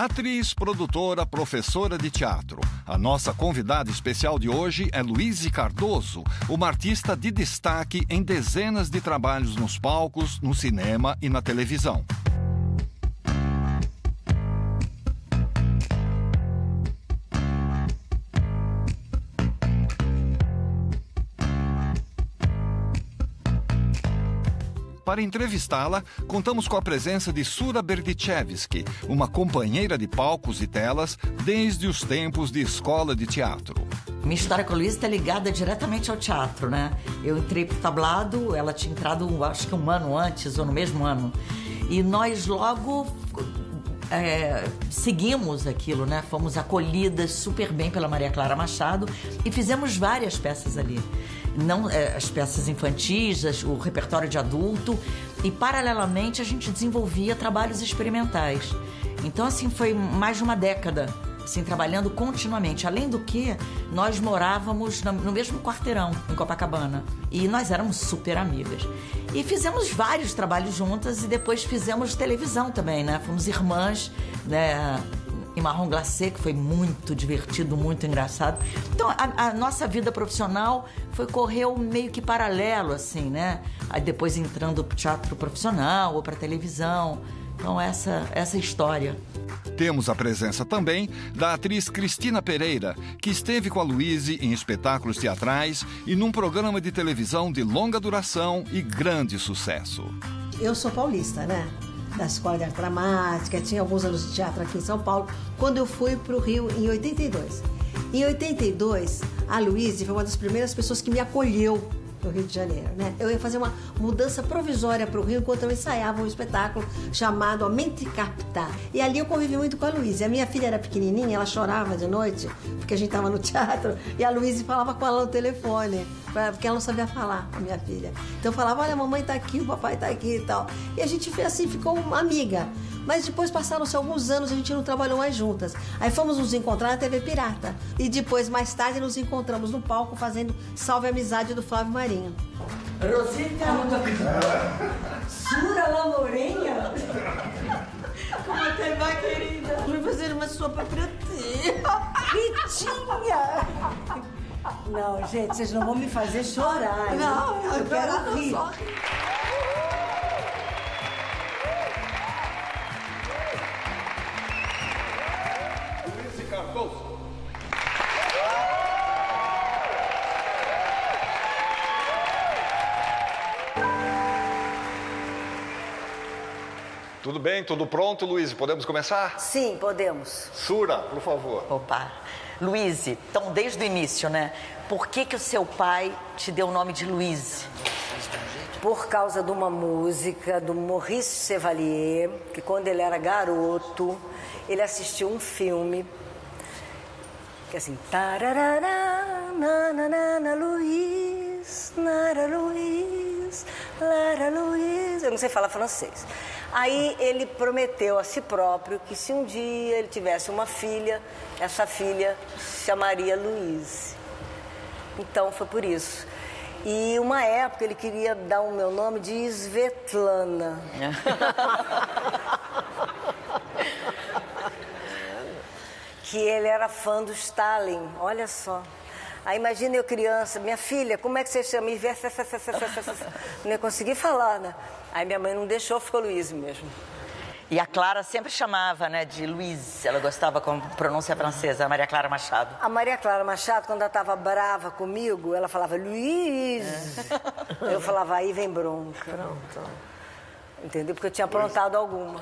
Atriz, produtora, professora de teatro. A nossa convidada especial de hoje é Luíse Cardoso, uma artista de destaque em dezenas de trabalhos nos palcos, no cinema e na televisão. Para entrevistá-la, contamos com a presença de Sura Berdichevsky, uma companheira de palcos e telas desde os tempos de escola de teatro. Minha história com a Luíse está ligada diretamente ao teatro, né? Eu entrei pro tablado, ela tinha entrado acho que um ano antes, ou no mesmo ano. E nós logo seguimos aquilo, né? Fomos acolhidas super bem pela Maria Clara Machado e fizemos várias peças ali. Não, as peças infantis, o repertório de adulto, e paralelamente a gente desenvolvia trabalhos experimentais. Então, assim, foi mais de uma década, assim, trabalhando continuamente. Além do que, nós morávamos no mesmo quarteirão, em Copacabana, e nós éramos super amigas. E fizemos vários trabalhos juntas e depois fizemos televisão também, né? Fomos irmãs, né? Em Marrom Glacé, que foi muito divertido, muito engraçado. Então, a nossa vida profissional correu meio que paralelo, assim, né? Aí depois entrando pro teatro profissional ou pra televisão. Então, essa história. Temos a presença também da atriz Cristina Pereira, que esteve com a Luíse em espetáculos teatrais e num programa de televisão de longa duração e grande sucesso. Eu sou paulista, né? Da Escola de Arte Dramática, tinha alguns anos de teatro aqui em São Paulo, quando eu fui para o Rio em 82. Em 82, a Luíse foi uma das primeiras pessoas que me acolheu no Rio de Janeiro, né? Eu ia fazer uma mudança provisória para o Rio enquanto eu ensaiava um espetáculo chamado A Mente Capta. E ali eu convivi muito com a Luíse. A minha filha era pequenininha, ela chorava de noite, porque a gente estava no teatro, e a Luíse falava com ela no telefone, porque ela não sabia falar, a minha filha. Então eu falava, olha, a mamãe tá aqui, o papai tá aqui e tal. E a gente, assim, ficou uma amiga. Mas depois passaram-se alguns anos, a gente não trabalhou mais juntas. Aí fomos nos encontrar na TV Pirata. E depois, mais tarde, nos encontramos no palco fazendo Salve a Amizade do Flávio Marinho. Rosita, Sura Lamorenha. Como você vai, querida? Vou fazer uma sopa pra ti. Ritinha! Não, gente, vocês não vão me fazer chorar. Não, eu quero rir. Só rir. Luíse Cardoso. Tudo bem? Tudo pronto, Luíse? Podemos começar? Sim, podemos. Sura, por favor. Opa. Luíse, então desde o início, né? Por que o seu pai te deu o nome de Luíse? Por causa de uma música do Maurice Chevalier, que quando ele era garoto, ele assistiu um filme que é assim... Tararara, nanana, Luiz, nara Luiz, lara Luiz... Eu não sei falar francês. Aí ele prometeu a si próprio que se um dia ele tivesse uma filha, essa filha se chamaria Luiz. Então foi por isso. E uma época ele queria dar o meu nome de Svetlana. Que ele era fã do Stalin, olha só. Aí imagina eu criança, minha filha, como é que você chama? Não ia conseguir falar, né? Aí minha mãe não deixou, ficou Luiz mesmo. E a Clara sempre chamava, né, de Luiz. Ela gostava com pronúncia francesa, a Maria Clara Machado. A Maria Clara Machado, quando ela estava brava comigo, ela falava Luiz. Eu falava, aí vem bronca. Pronto. Entendeu? Porque eu tinha aprontado alguma.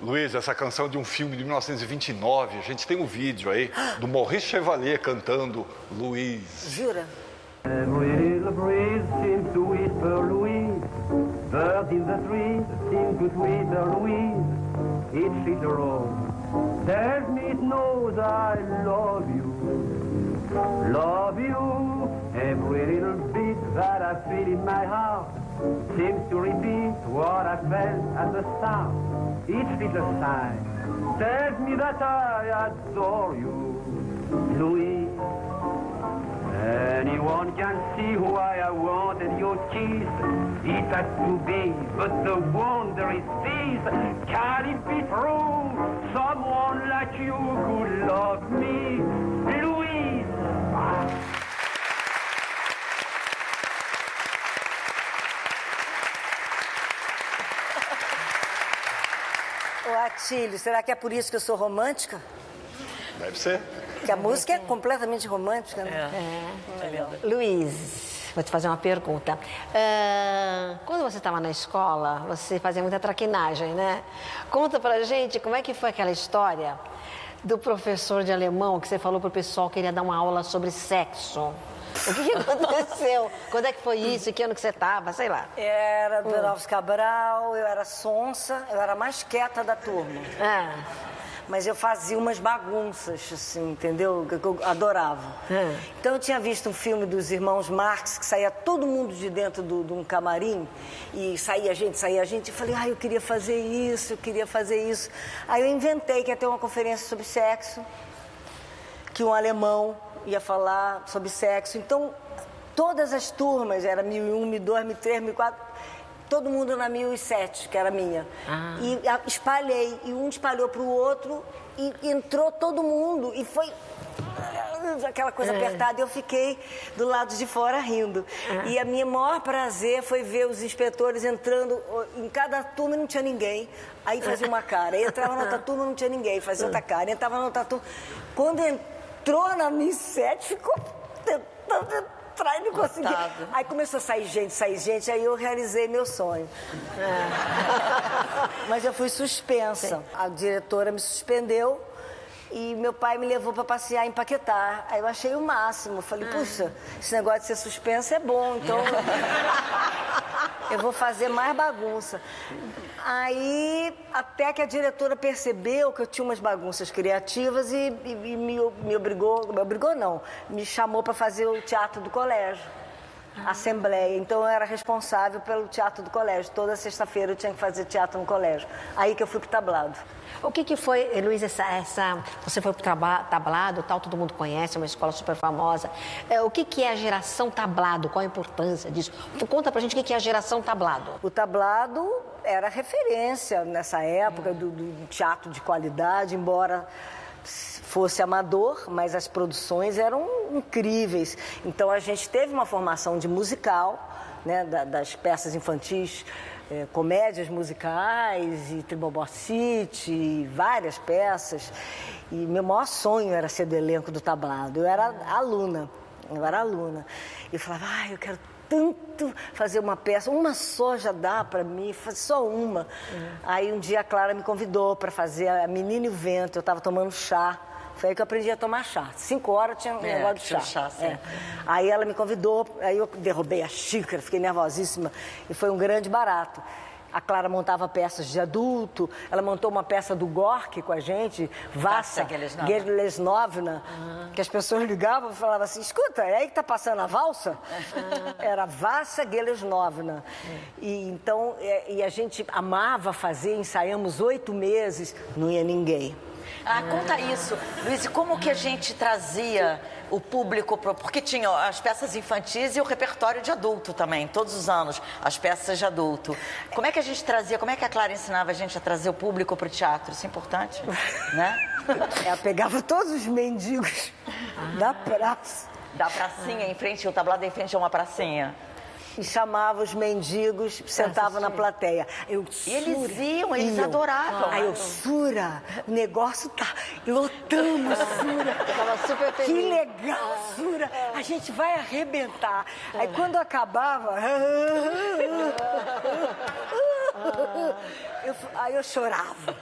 Luíse, essa canção é de um filme de 1929, a gente tem um vídeo aí do Maurice Chevalier cantando Luiz. Jura? Every little breeze seems to whisper Louise. Birds in the trees seem to twitter Louise. Each little rose tells me it knows I love you. Love you. Every little beat that I feel in my heart seems to repeat what I felt at the start. Each little sigh tells me that I adore you, Louise. Anyone can see why I wanted your kiss. It has to be, but the wonder is this. Can it be true? Someone like you could love me, Louise. Ô, Atílio, será que é por isso que eu sou romântica? Deve ser. Que a música é completamente romântica, né? Luiz, vou te fazer uma pergunta. Quando você estava na escola, você fazia muita traquinagem, né? Conta pra gente como é que foi aquela história do professor de alemão que você falou pro pessoal que queria dar uma aula sobre sexo. O que aconteceu? Quando é que foi isso? Em que ano que você estava? Sei lá. Era do Alves Cabral, eu era sonsa, eu era a mais quieta da turma. Mas eu fazia umas bagunças, assim, entendeu? Que eu adorava. Então eu tinha visto um filme dos irmãos Marx, que saía todo mundo de dentro de um camarim, e saía gente, e falei, eu queria fazer isso, eu queria fazer isso. Aí eu inventei que ia ter uma conferência sobre sexo, que um alemão ia falar sobre sexo. Então, todas as turmas, era 1001, 1002, 1003, 1004... todo mundo na 1007, que era minha. E espalhei, e um espalhou para o outro, e entrou todo mundo, e foi aquela coisa apertada, e eu fiquei do lado de fora rindo. E a minha maior prazer foi ver os inspetores entrando, em cada turma não tinha ninguém, aí fazia uma cara, entrava na outra turma não tinha ninguém, fazia outra cara, entrava na outra turma. Quando entrou na 1007, ficou tentando entrar e não conseguia. Aí começou a sair gente, aí eu realizei meu sonho. Mas eu fui suspensa. A diretora me suspendeu e meu pai me levou para passear em Paquetá. Aí eu achei o máximo. Falei, puxa, esse negócio de ser suspensa é bom, então eu vou fazer mais bagunça. Aí, até que a diretora percebeu que eu tinha umas bagunças criativas e me me chamou para fazer o teatro do colégio, Assembleia. Então, eu era responsável pelo teatro do colégio. Toda sexta-feira eu tinha que fazer teatro no colégio. Aí que eu fui pro tablado. O que foi, Luiz, você foi pro tablado, tal, todo mundo conhece, é uma escola super famosa. O que é a geração tablado? Qual a importância disso? Conta pra gente o que é a geração tablado. O tablado era referência nessa época do teatro de qualidade, embora fosse amador, mas as produções eram incríveis. Então a gente teve uma formação de musical, né, das peças infantis, comédias musicais e Tribobocite, várias peças. E meu maior sonho era ser do elenco do tablado. Eu era aluna. E eu falava, eu quero tanto fazer uma peça, uma só já dá para mim, fazer só uma. Aí um dia a Clara me convidou para fazer A Menina e o Vento, eu estava tomando chá. Foi aí que eu aprendi a tomar chá. 5 horas tinha um negócio de chá. Aí ela me convidou, aí eu derrubei a xícara, fiquei nervosíssima e foi um grande barato. A Clara montava peças de adulto, ela montou uma peça do Gorky com a gente, Vassa Gelesnovna, que as pessoas ligavam e falavam assim, escuta, é aí que tá passando a valsa? Era Vassa Gelesnovna. E então, e a gente amava fazer, ensaiamos 8 meses, não ia ninguém. Conta isso, Luiz, e como que a gente trazia o público, porque tinha as peças infantis e o repertório de adulto também, todos os anos, as peças de adulto. Como é que a gente trazia, como é que a Clara ensinava a gente a trazer o público para o teatro? Isso é importante, né? Ela pegava todos os mendigos da praça. Da pracinha em frente, o tablado em frente a uma pracinha. E chamava os mendigos, sentava na plateia. Eles iam, eles adoravam. Aí eu, Sura, o negócio tá... Lotamos, Sura. Eu tava super feliz. Que legal, Sura. A gente vai arrebentar. Aí quando acabava... Aí eu chorava.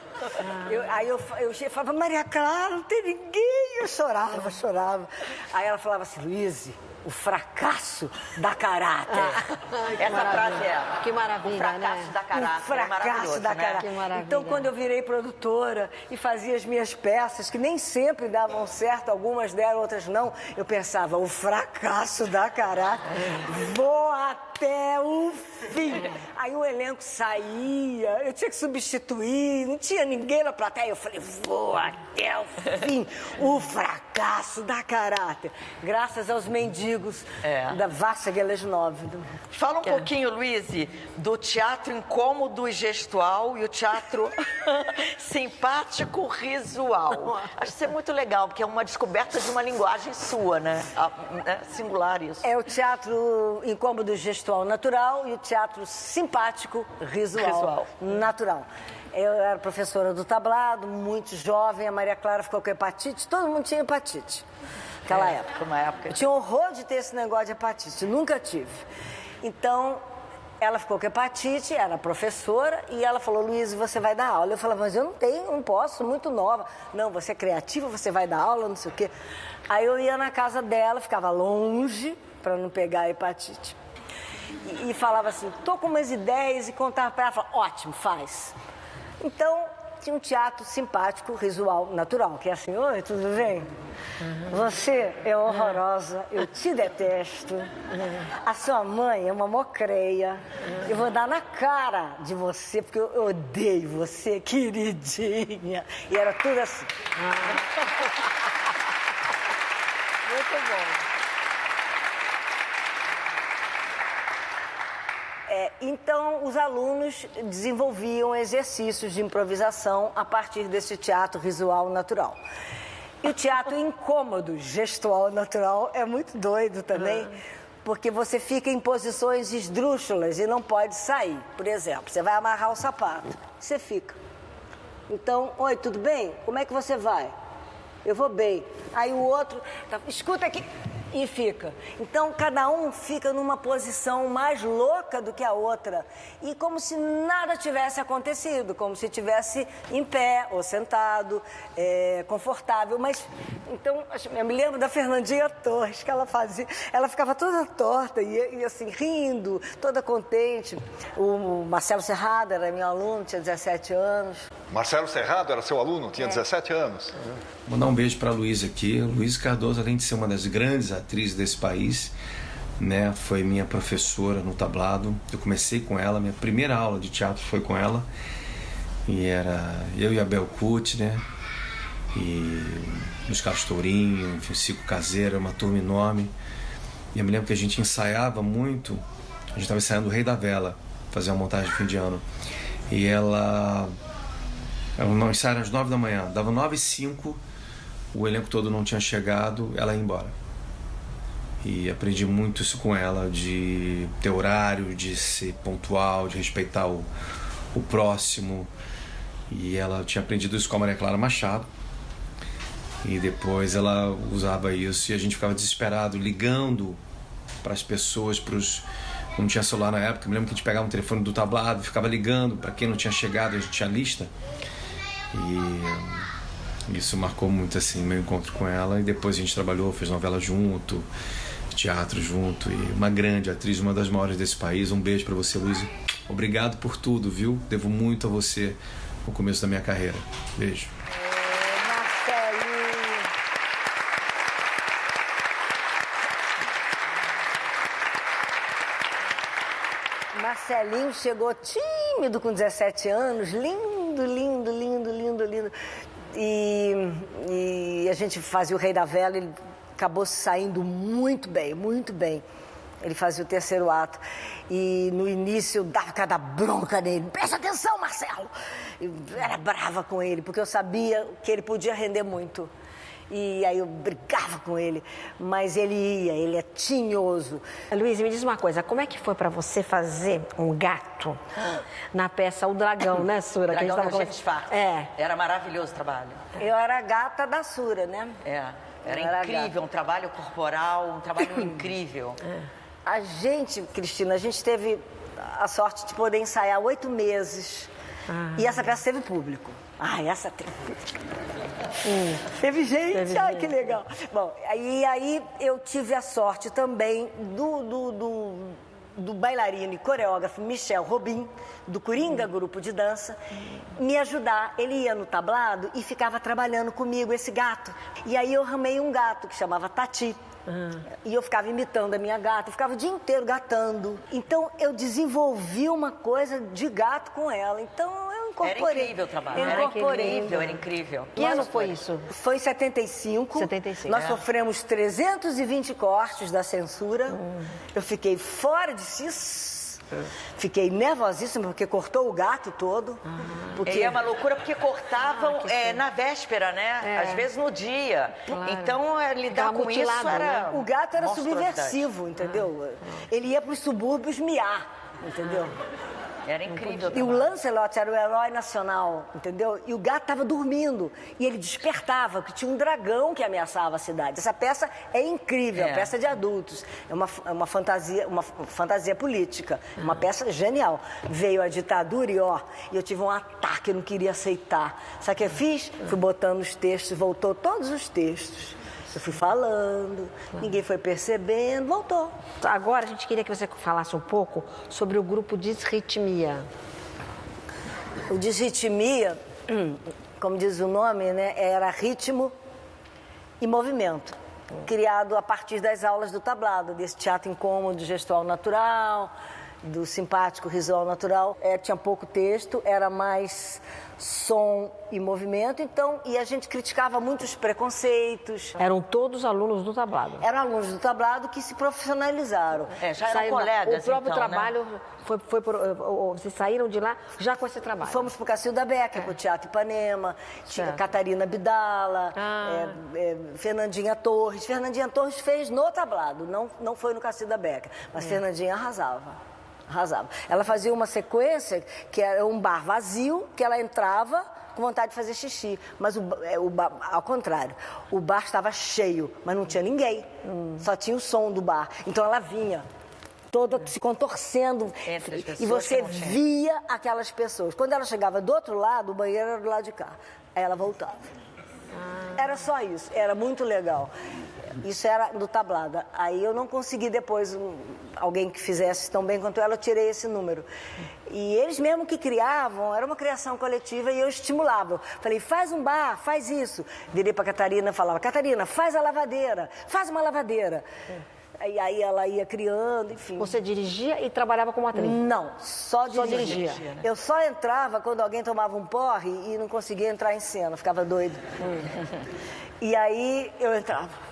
Aí eu falava, Maria Clara, não tem ninguém. Eu chorava. Aí ela falava assim, Luíse, o fracasso dá caráter. Essa frase é... Que maravilha, o fracasso dá caráter. O fracasso dá caráter. Que maravilha. Então, quando eu virei produtora e fazia as minhas peças, que nem sempre davam certo, algumas deram, outras não, eu pensava, o fracasso dá caráter. Vou até o fim. Aí o elenco saía, eu tinha que substituir, não tinha ninguém na plateia. Eu falei, vou até o fim. O fracasso dá caráter. Graças aos mendigos da Várzea Ležnov. Fala um pouquinho, Luíse, do teatro incômodo e gestual e o teatro simpático risual. Acho isso muito legal, porque é uma descoberta de uma linguagem sua, né? Singular isso. É o teatro incômodo gestual natural e o teatro simpático risual. Natural. Eu era professora do tablado, muito jovem, a Maria Clara ficou com hepatite, todo mundo tinha hepatite naquela época. Uma época. Eu tinha horror de ter esse negócio de hepatite, nunca tive. Então, ela ficou com hepatite, era professora, e ela falou, Luíse, você vai dar aula. Eu falava, mas eu não tenho, não posso, sou muito nova. Não, você é criativa, você vai dar aula, não sei o quê. Aí eu ia na casa dela, ficava longe, para não pegar a hepatite. E falava assim, tô com umas ideias, e contava para ela, falava, ótimo, faz. Então, tinha um teatro simpático, risual, natural, que é assim, oi, tudo bem? Você é horrorosa, eu te detesto. A sua mãe é uma mocreia. Eu vou dar na cara de você, porque eu odeio você, queridinha. E era tudo assim. Muito bom. Então, os alunos desenvolviam exercícios de improvisação a partir desse teatro visual natural. E o teatro incômodo, gestual natural, é muito doido também, porque você fica em posições esdrúxulas e não pode sair. Por exemplo, você vai amarrar o sapato, você fica. Então, oi, tudo bem? Como é que você vai? Eu vou bem. Aí o outro, escuta aqui. E fica. Então, cada um fica numa posição mais louca do que a outra. E como se nada tivesse acontecido, como se estivesse em pé ou sentado, confortável. Mas, então, eu me lembro da Fernandinha Torres, que ela ficava toda torta e assim, rindo, toda contente. O Marcelo Serrado era meu aluno, tinha 17 anos. Marcelo Serrado era seu aluno, tinha 17 anos. Mandar um beijo para a Luíse aqui. Luíse Cardoso, além de ser uma das grandes atrizes desse país, né, foi minha professora no tablado. Eu comecei com ela, minha primeira aula de teatro foi com ela. E era eu e a Bel Cucci, né? E os Carlos Tourinho, enfim, Cico Caseira, uma turma enorme. E eu me lembro que a gente ensaiava muito. A gente estava ensaiando o Rei da Vela, fazer uma montagem de fim de ano. E ela... Nós ensaiamos às 9 da manhã, dava 9h05, o elenco todo não tinha chegado, ela ia embora. E aprendi muito isso com ela, de ter horário, de ser pontual, de respeitar o próximo. E ela tinha aprendido isso com a Maria Clara Machado. E depois ela usava isso e a gente ficava desesperado, ligando para as pessoas, não tinha celular na época. Eu me lembro que a gente pegava um telefone do tablado, ficava ligando para quem não tinha chegado, a gente tinha lista. E isso marcou muito assim meu encontro com ela. E depois a gente trabalhou, fez novela junto, teatro junto. E uma grande atriz, uma das maiores desse país. Um beijo para você, Luíse. Obrigado por tudo, viu? Devo muito a você no começo da minha carreira. Beijo. Marcelinho chegou tímido com 17 anos, lindo, lindo, lindo, lindo, lindo. E a gente fazia o Rei da Vela, ele acabou saindo muito bem, muito bem. Ele fazia o terceiro ato. E no início eu dava cada bronca nele. Presta atenção, Marcelo! Eu era brava com ele, porque eu sabia que ele podia render muito. E aí eu brigava com ele, mas ele ia, ele é tinhoso. Luíse, me diz uma coisa, como é que foi pra você fazer um gato na peça O Dragão, né, Sura? Dragão da Gente Farsa. Era maravilhoso o trabalho. Eu era a gata da Sura, né? Era incrível, um trabalho corporal, um trabalho incrível. A gente, Cristina, a gente teve a sorte de poder ensaiar 8 meses. E essa peça teve público. Essa teve público. Teve gente, que legal. Bom, aí eu tive a sorte também do bailarino e coreógrafo Michel Robin, do Coringa Grupo de Dança, me ajudar. Ele ia no tablado e ficava trabalhando comigo esse gato. E aí eu arrumei um gato que chamava Tati. E eu ficava imitando a minha gata, eu ficava o dia inteiro gatando. Então eu desenvolvi uma coisa de gato com ela. Então eu incorporei. Era incrível o trabalho. Eu incorporei. Era incrível. Que ano foi isso? Foi em 75. 75. Nós sofremos 320 cortes da censura. Eu fiquei fora de si. Fiquei nervosíssima porque cortou o gato todo. E é uma loucura porque cortavam na véspera, né? Às vezes no dia. Claro. Então, lidar Ficava com mutilado, isso era... O gato era monstruosidade. subversivo, entendeu? Ele ia para os subúrbios miar, entendeu? Era incrível. E o Lancelot era o herói nacional, entendeu? E o gato estava dormindo. E ele despertava, que tinha um dragão que ameaçava a cidade. Essa peça é incrível, é uma peça de adultos. É uma fantasia política. É uma peça genial. Veio a ditadura e, eu tive um ataque, eu não queria aceitar. Sabe o que eu fiz? Fui botando os textos, voltou todos os textos. Eu fui falando, ninguém foi percebendo, voltou. Agora a gente queria que você falasse um pouco sobre o grupo Disritmia. O Disritmia, como diz o nome, né, era ritmo e movimento. Criado a partir das aulas do tablado, desse teatro incômodo, gestual natural, do simpático risual natural. Tinha pouco texto, era mais som e movimento, e a gente criticava muito os preconceitos. Eram todos alunos do tablado. Eram alunos do tablado que se profissionalizaram. Já eram colegas, o próprio então, trabalho, né? Vocês saíram de lá já com esse trabalho. Fomos para o Cacilda Becker, para o Teatro Ipanema, tinha Catarina Bidala, Fernandinha Torres. Fernandinha Torres fez no tablado, não foi no Cacilda Becker, mas Fernandinha arrasava. Ela fazia uma sequência que era um bar vazio, que ela entrava com vontade de fazer xixi. Mas ao contrário, o bar estava cheio, mas não tinha ninguém. Só tinha o som do bar. Então ela vinha toda se contorcendo e você via aquelas pessoas. Quando ela chegava do outro lado, o banheiro era do lado de cá. Aí ela voltava. Era só isso, era muito legal. Isso era do tablado. Aí eu não consegui depois alguém que fizesse tão bem quanto ela, eu tirei esse número. E eles mesmo que criavam, era uma criação coletiva e eu estimulava. Falei, faz um bar, faz isso. Virei para a Catarina e falava, Catarina, faz a lavadeira, faz uma lavadeira. Aí ela ia criando, enfim. Você dirigia e trabalhava como atriz? Não, só dirigia. Né? Eu só entrava quando alguém tomava um porre e não conseguia entrar em cena, ficava doido. E aí eu entrava.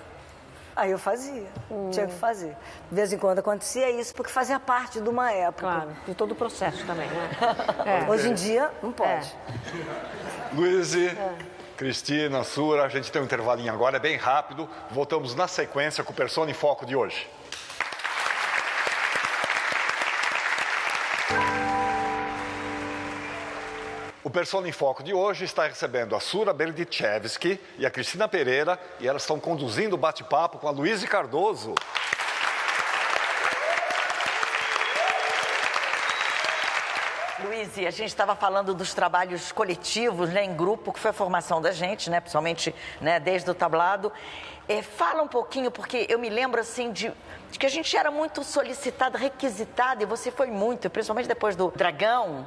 Aí eu fazia, tinha que fazer. De vez em quando acontecia isso, porque fazia parte de uma época. Claro, de todo o processo também, né? Hoje em dia, não pode. Luíse, Cristina, Sura, a gente tem um intervalinho agora, é bem rápido. Voltamos na sequência com o Persona em Foco de hoje. O Persona em Foco de hoje está recebendo a Sura Berdichevski e a Cristina Pereira e elas estão conduzindo o bate-papo com a Luíse Cardoso. Luíse, a gente estava falando dos trabalhos coletivos, né, em grupo, que foi a formação da gente, né, principalmente, né, desde o tablado. Fala um pouquinho, porque eu me lembro assim de que a gente era muito solicitada, requisitada, e você foi muito, principalmente depois do Dragão,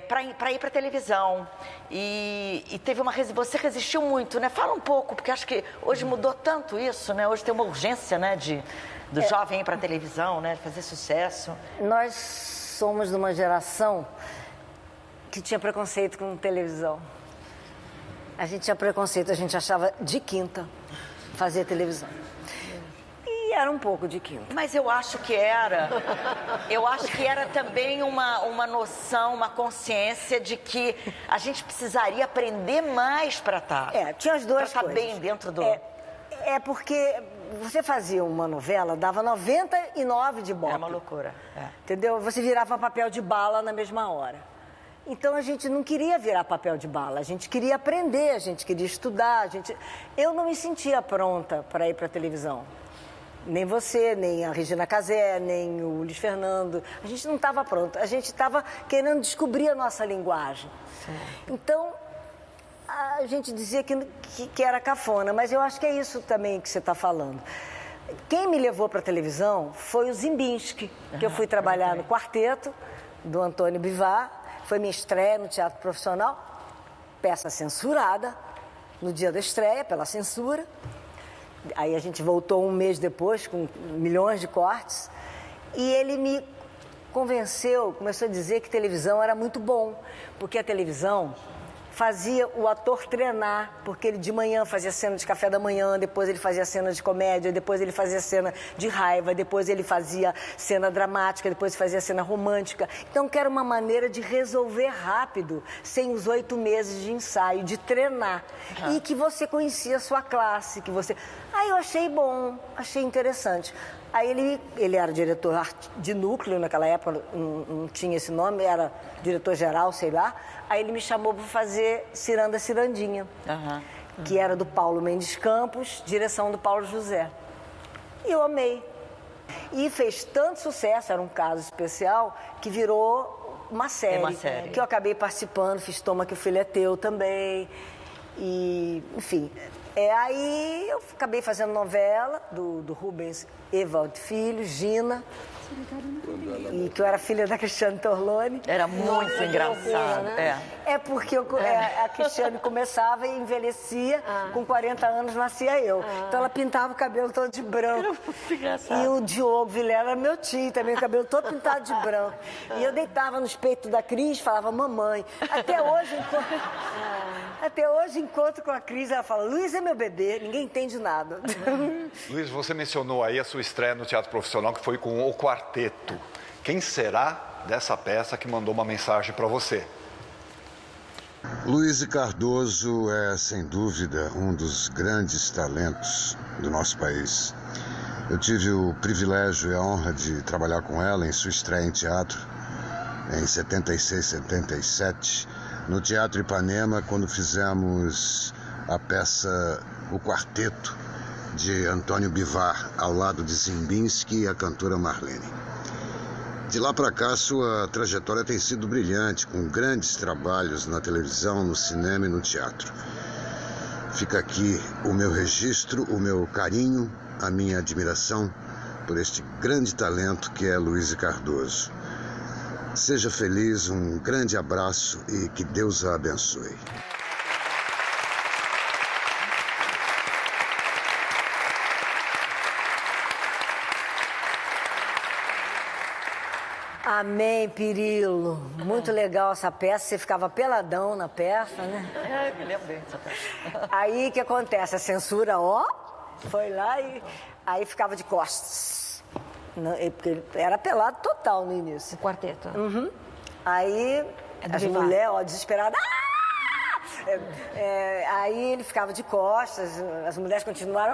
para ir para televisão. E teve você resistiu muito, né? Fala um pouco, porque acho que hoje mudou tanto isso, né? Hoje tem uma urgência, né, do jovem ir para televisão, né, fazer sucesso. Nós somos de uma geração que tinha preconceito com televisão. A gente tinha preconceito, a gente achava de quinta fazer televisão. E era um pouco de quinta. Mas eu acho que era também uma noção, uma consciência de que a gente precisaria aprender mais para estar. Tinha as duas coisas. Bem dentro do... porque você fazia uma novela, dava 99 de Ibope. É uma loucura. Entendeu? Você virava papel de bala na mesma hora. Então a gente não queria virar papel de bala, a gente queria aprender, a gente queria estudar. Eu não me sentia pronta para ir para a televisão. Nem você, nem a Regina Casé, nem o Luiz Fernando. A gente não estava pronta, a gente estava querendo descobrir a nossa linguagem. Então, a gente dizia que era cafona, mas eu acho que é isso também que você está falando. Quem me levou para a televisão foi o Zimbinski, que eu fui trabalhar no quarteto do Antônio Bivar. Foi minha estreia no teatro profissional, peça censurada, no dia da estreia, pela censura. Aí a gente voltou um mês depois, com milhões de cortes. E ele me convenceu, começou a dizer que televisão era muito bom, porque a televisão fazia o ator treinar, porque ele de manhã fazia cena de café da manhã, depois ele fazia cena de comédia, depois ele fazia cena de raiva, depois ele fazia cena dramática, depois fazia cena romântica. Então, que era uma maneira de resolver rápido, sem os 8 meses de ensaio, de treinar. E que você conhecia a sua classe, que você... Aí eu achei bom, achei interessante. Aí ele era diretor de núcleo naquela época, não tinha esse nome, era diretor-geral, sei lá. Aí ele me chamou para fazer Ciranda Cirandinha, que era do Paulo Mendes Campos, direção do Paulo José. E eu amei. E fez tanto sucesso, era um caso especial, que virou uma série. Que eu acabei participando, fiz Toma que o Filho é Teu também. E, enfim... aí eu acabei fazendo novela do Rubens Evald Filho, Gina, e que eu era filha da Cristiane Torlone. Era muito engraçado, né? É porque a Cristiane começava e envelhecia, com 40 anos nascia eu. Então ela pintava o cabelo todo de branco. Era muito engraçado. E o Diogo Vilela era meu tio, também o cabelo todo pintado de branco. E eu deitava nos peitos da Cris, falava mamãe. Até hoje, encontro com a Cris, ela fala, Luiz é meu bebê, ninguém entende nada. Luiz, você mencionou aí a sua estreia no teatro profissional, que foi com O Quarteto. Quem será dessa peça que mandou uma mensagem para você? Luiz Cardoso é, sem dúvida, um dos grandes talentos do nosso país. Eu tive o privilégio e a honra de trabalhar com ela em sua estreia em teatro, em 76, 77, no Teatro Ipanema, quando fizemos a peça O Quarteto, de Antônio Bivar, ao lado de Zimbinski e a cantora Marlene. De lá para cá, sua trajetória tem sido brilhante, com grandes trabalhos na televisão, no cinema e no teatro. Fica aqui o meu registro, o meu carinho, a minha admiração por este grande talento que é Luiz Cardoso. Seja feliz, um grande abraço e que Deus a abençoe. Amém, Pirilo. Muito legal essa peça. Você ficava peladão na peça, né? Eu me lembro bem dessa peça. Aí o que acontece? A censura, foi lá e aí ficava de costas. Porque era pelado total no início. O quarteto. Aí as mulheres, desesperadas. Aí ele ficava de costas, as mulheres continuaram.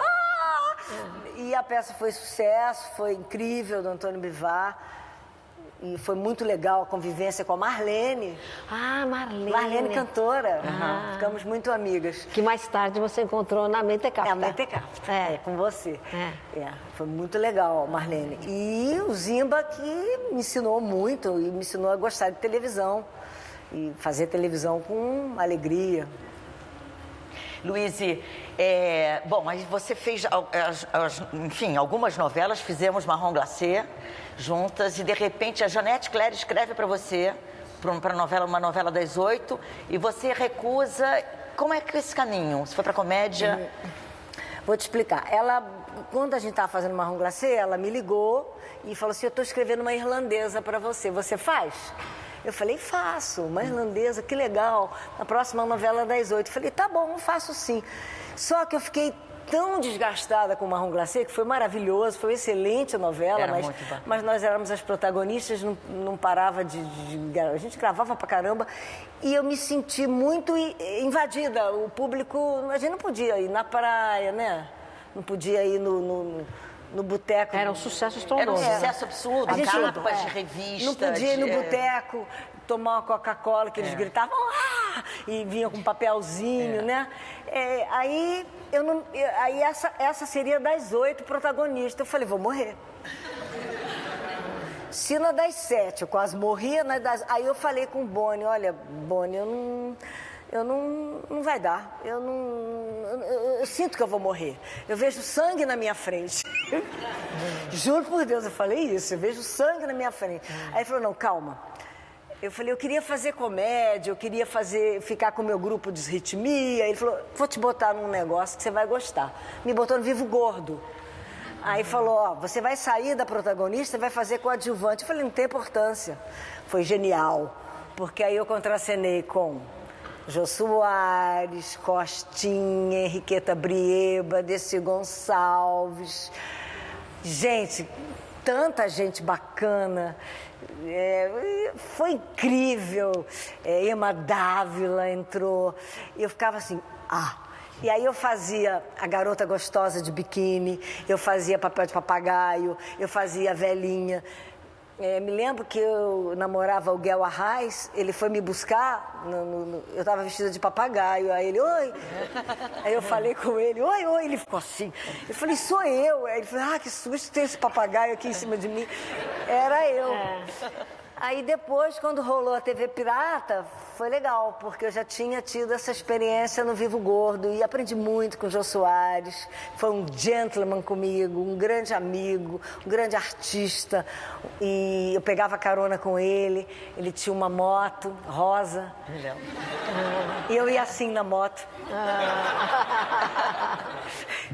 E a peça foi sucesso, foi incrível, do Antônio Bivar. E foi muito legal a convivência com a Marlene. Ah, Marlene. Marlene, cantora. Ficamos muito amigas. Que mais tarde você encontrou na Mentecapta. É, a Mentecapta. Com você. Foi muito legal, Marlene. E o Zimba, que me ensinou muito e me ensinou a gostar de televisão. E fazer televisão com alegria. Luiz, bom, mas você fez, enfim, algumas novelas, fizemos Marrom Glacê juntas e de repente a Janete Claire escreve para você, para uma novela das 8, e você recusa. Como é que é esse caminho? Você foi para comédia? Vou te explicar. Quando a gente estava fazendo Marrom Glacê, ela me ligou e falou assim, eu estou escrevendo uma irlandesa para você, você faz? Eu falei, faço, uma irlandesa, que legal, na próxima novela das 8. Eu falei, tá bom, eu faço sim. Só que eu fiquei tão desgastada com o Marrom Glacê, que foi maravilhoso, foi excelente a novela, mas nós éramos as protagonistas, não parava a gente gravava pra caramba, e eu me senti muito invadida. O público, a gente não podia ir na praia, né? Não podia ir no boteco. Era um sucesso estrondoso. Era um sucesso absurdo, capas de revistas. Não podia ir no boteco, tomar uma Coca-Cola, que eles gritavam, e vinham com um papelzinho, né? Aí essa seria das 8 protagonistas. Eu falei, vou morrer. Se na das 7 eu quase morria, aí eu falei com o Boni, olha, Boni, não vai dar. Eu sinto que eu vou morrer. Eu vejo sangue na minha frente. Juro por Deus, eu falei isso. Eu vejo sangue na minha frente. Aí ele falou, não, calma. Eu falei, eu queria fazer comédia, eu queria ficar com o meu grupo de ritmia. Ele falou, vou te botar num negócio que você vai gostar. Me botou no Vivo Gordo. Aí falou, ó, você vai sair da protagonista e vai fazer coadjuvante. Eu falei, não tem importância. Foi genial, porque aí eu contracenei com Jô Soares, Costinha, Henriqueta Brieba, Desi Gonçalves. Gente, tanta gente bacana. Foi incrível. Emma Dávila entrou. E eu ficava assim, E aí eu fazia a garota gostosa de biquíni, eu fazia papel de papagaio, eu fazia a velhinha. Me lembro que eu namorava o Guel Arraes, ele foi me buscar, eu estava vestida de papagaio, aí ele, oi. Aí eu falei com ele, oi, ele ficou assim. Eu falei, sou eu. Aí ele falou, que susto, tem esse papagaio aqui em cima de mim. Era eu. Aí depois, quando rolou a TV Pirata, foi legal, porque eu já tinha tido essa experiência no Vivo Gordo e aprendi muito com o Jô Soares. Foi um gentleman comigo, um grande amigo, um grande artista. E eu pegava carona com ele, ele tinha uma moto rosa. E eu ia assim na moto.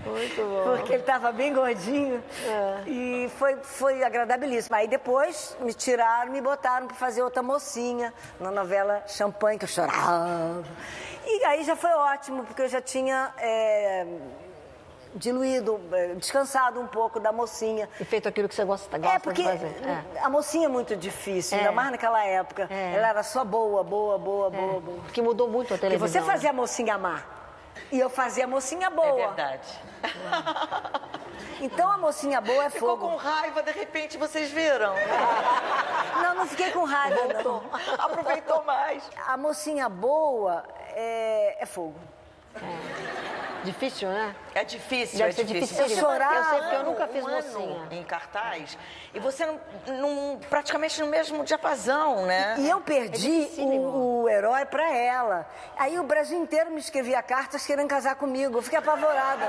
Muito bom. Porque ele estava bem gordinho. E foi agradabilíssimo. Aí depois me tiraram, me botaram para fazer outra mocinha na novela Champanhe, que eu chorava. E aí já foi ótimo, porque eu já tinha diluído, descansado um pouco da mocinha. E feito aquilo que você gosta porque de fazer. a mocinha é muito difícil, ainda mais naquela época. Ela era só boa. Porque mudou muito a E televisão. você fazia a mocinha amar. E eu fazia a mocinha boa. É verdade. Então a mocinha boa é Ficou fogo. com raiva, de repente vocês viram. Não fiquei com raiva, Voltou. Aproveitou mais. A mocinha boa é fogo. Difícil, né? É difícil, Deve é ser difícil. difícil. Eu chorava. Eu sei porque eu nunca fiz um mocinha. ano em cartaz e você não praticamente no mesmo diapasão, né? E eu perdi o herói pra ela. Aí o Brasil inteiro me escrevia cartas querendo casar comigo. Eu fiquei apavorada.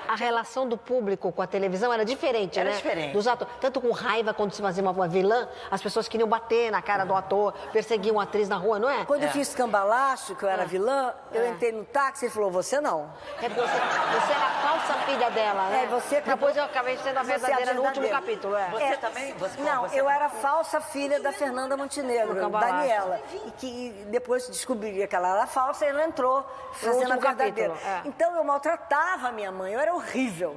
A relação do público com a televisão era diferente, Era né? diferente. Dos atores. Tanto com raiva, quando se fazia uma vilã, as pessoas queriam bater na cara do ator, perseguiam a atriz na rua, não é? Quando eu fiz Cambalacho, que eu era vilã, eu entrei no táxi e ele falou, você não. É porque você era a falsa filha dela, né? Você acabou... Depois eu acabei sendo a Você é a verdadeira no último verdadeira. capítulo, Você também? Não, eu era a falsa filha da Fernanda Montenegro, Cambalacho. Daniela. E que depois descobriria que ela era falsa e ela entrou fazendo a último verdadeira. capítulo, Então eu maltratava a minha mãe, eu era horrível.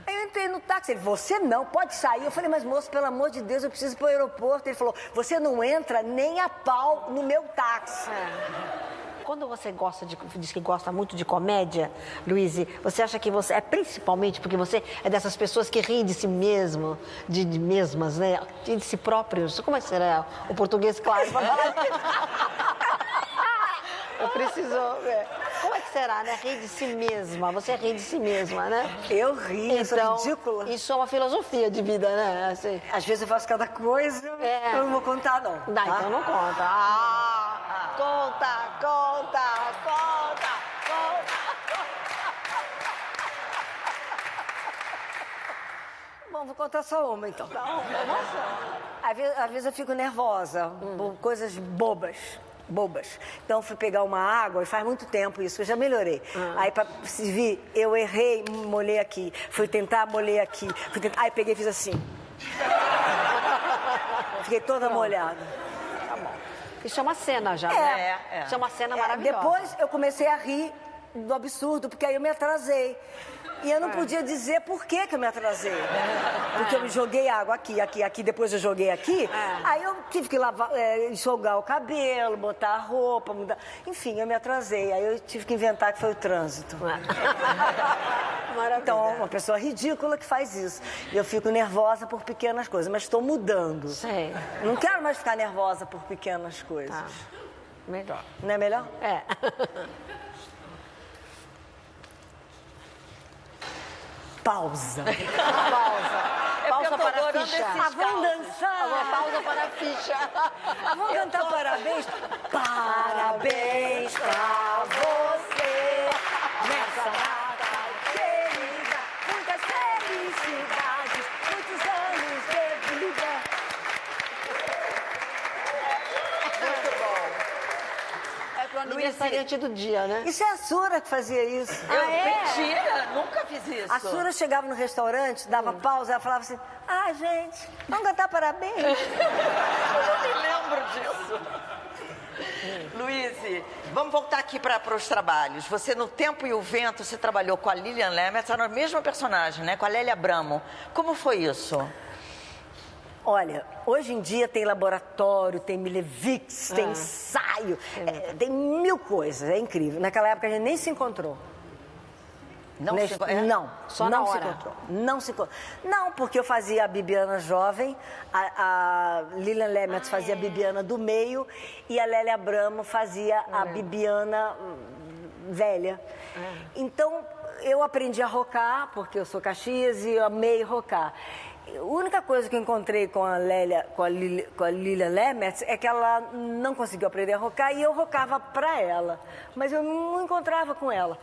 Aí eu entrei no táxi, ele, você não, pode sair. Eu falei, mas moço, pelo amor de Deus, eu preciso ir para o aeroporto. Ele falou, você não entra nem a pau no meu táxi. Quando você diz que gosta muito de comédia, Luíse, você acha que você é principalmente porque você é dessas pessoas que riem de si mesmo, de mesmas, né? De si próprios. Como é que será o português claro para falar isso? Eu preciso ver. Como é que será, né? Rir de si mesma. Você ri de si mesma, né? Eu ri, eu sou ridícula. Isso é uma filosofia de vida, né? Assim. Às vezes eu faço cada coisa, eu não vou contar, não. Não, tá? então não conta. Conta. Bom, vou contar só uma, então. Às vezes eu fico nervosa por coisas bobas. Então, fui pegar uma água, e faz muito tempo isso, eu já melhorei. Aí, pra se vir, eu errei, molhei aqui. Fui tentar, molhei aqui. Aí, peguei e fiz assim. Fiquei toda molhada. Tá bom. Isso é uma cena já, né? Isso é uma cena maravilhosa. Depois, eu comecei a rir do absurdo, porque aí eu me atrasei. E eu não podia dizer por que eu me atrasei. Porque eu me joguei água aqui, depois eu joguei aqui. Aí eu tive que lavar, enxugar o cabelo, botar a roupa, mudar. Enfim, eu me atrasei. Aí eu tive que inventar que foi o trânsito. Então, uma pessoa ridícula que faz isso. E eu fico nervosa por pequenas coisas, mas estou mudando. Sei. Não quero mais ficar nervosa por pequenas coisas. Melhor. Não é melhor? É. Pausa. Pausa para a ficha. Vamos dançar. Pausa para a ficha. Vamos cantar parabéns. Parabéns pra você nessa data querida. Muitas felicidades, muitos anos de vida. Muito bom. É para ninguém aniversariante do dia, né? Isso é a Sura que fazia isso. Mentira, nunca fiz isso. A Sura chegava no restaurante, dava pausa, ela falava assim, gente, vamos cantar parabéns. Eu não me lembro disso. Luíse, vamos voltar aqui para os trabalhos. Você, no Tempo e o Vento, você trabalhou com a Lilian Lemmertz, era a mesma personagem, né? Com a Lélia Abramo. Como foi isso? Olha, hoje em dia tem laboratório, tem Milevix, tem ensaio, tem mil coisas, é incrível. Naquela época a gente nem se encontrou. Não, Só na hora. Se encontrou. Não se encontrou. Não, porque eu fazia a Bibiana jovem, a Lilian Lemmertz fazia a Bibiana do meio e a Lélia Abramo fazia a Bibiana velha. Então, eu aprendi a rocar, porque eu sou Caxias e eu amei rocar. A única coisa que eu encontrei com a Lilian Lemmertz é que ela não conseguiu aprender a rocar e eu rocava pra ela. Mas eu não encontrava com ela.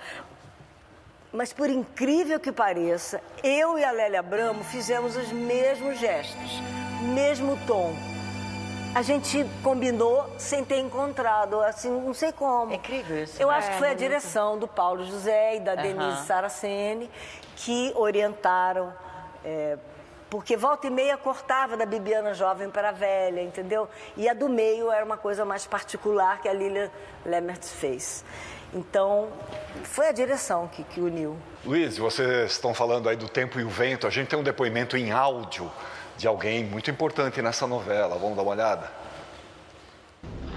Mas, por incrível que pareça, eu e a Lélia Abramo fizemos os mesmos gestos, mesmo tom. A gente combinou sem ter encontrado, assim, não sei como. É incrível isso. Eu acho que foi a direção do Paulo José e da Denise Saraceni que orientaram, porque volta e meia cortava da Bibiana jovem para a velha, entendeu? E a do meio era uma coisa mais particular que a Lilian Lemmertz fez. Então, foi a direção que uniu. Luiz, vocês estão falando aí do Tempo e o Vento. A gente tem um depoimento em áudio de alguém muito importante nessa novela. Vamos dar uma olhada?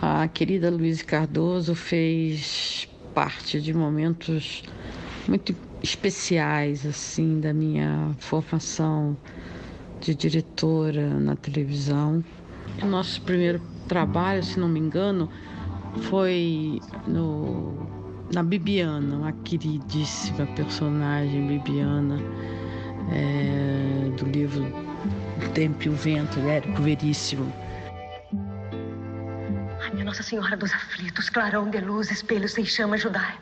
A querida Luíse Cardoso fez parte de momentos muito especiais, assim, da minha formação de diretora na televisão. O nosso primeiro trabalho, se não me engano, foi na Bibiana, uma queridíssima personagem Bibiana, do livro O Tempo e o Vento, de Érico Veríssimo. Ai, minha Nossa Senhora dos Aflitos, clarão de luz, espelho sem chama, ajudai.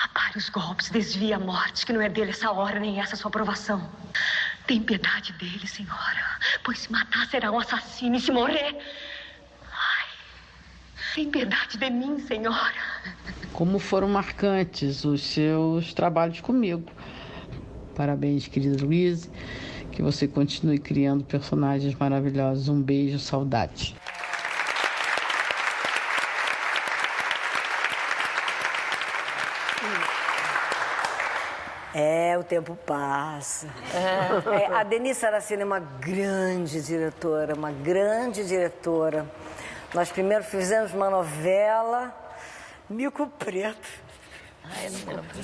Apare os golpes, desvia a morte, que não é dele essa hora, nem essa sua aprovação. Tem piedade dele, Senhora, pois se matar será um assassino e se morrer... Tem piedade de mim, Senhora. Como foram marcantes os seus trabalhos comigo. Parabéns, querida Luíse. Que você continue criando personagens maravilhosos. Um beijo, saudade. O tempo passa. A Denise Saraceni é uma grande diretora, Nós primeiro fizemos uma novela, Mico Preto.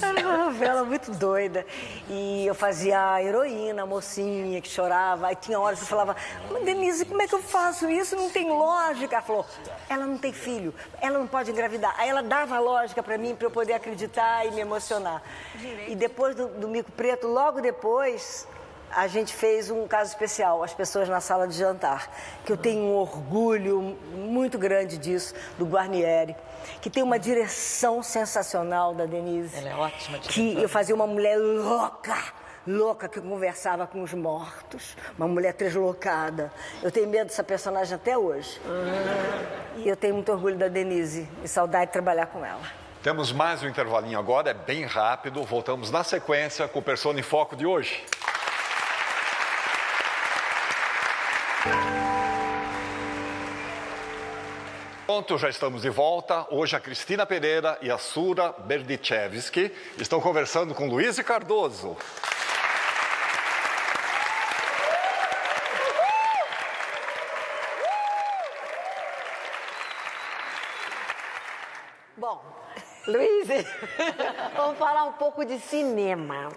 Era uma novela muito doida. E eu fazia a heroína, a mocinha que chorava. Aí tinha horas que eu falava, mas Denise, como é que eu faço isso? Não tem lógica. Ela falou, ela não tem filho, ela não pode engravidar. Aí ela dava a lógica pra mim, pra eu poder acreditar e me emocionar. E depois do Mico Preto, logo depois... a gente fez um caso especial, As Pessoas na Sala de Jantar, que eu tenho um orgulho muito grande disso, do Guarnieri, que tem uma direção sensacional da Denise. Ela é ótima diretora. Que eu fazia uma mulher louca que conversava com os mortos, uma mulher deslocada. Eu tenho medo dessa personagem até hoje. E eu tenho muito orgulho da Denise e saudade de trabalhar com ela. Temos mais um intervalinho agora, é bem rápido. Voltamos na sequência com o Persona em Foco de hoje. Pronto, já estamos de volta. Hoje a Cristina Pereira e a Sura Berdichevski estão conversando com Luíse Cardoso. Bom, Luíse, vamos falar um pouco de cinema.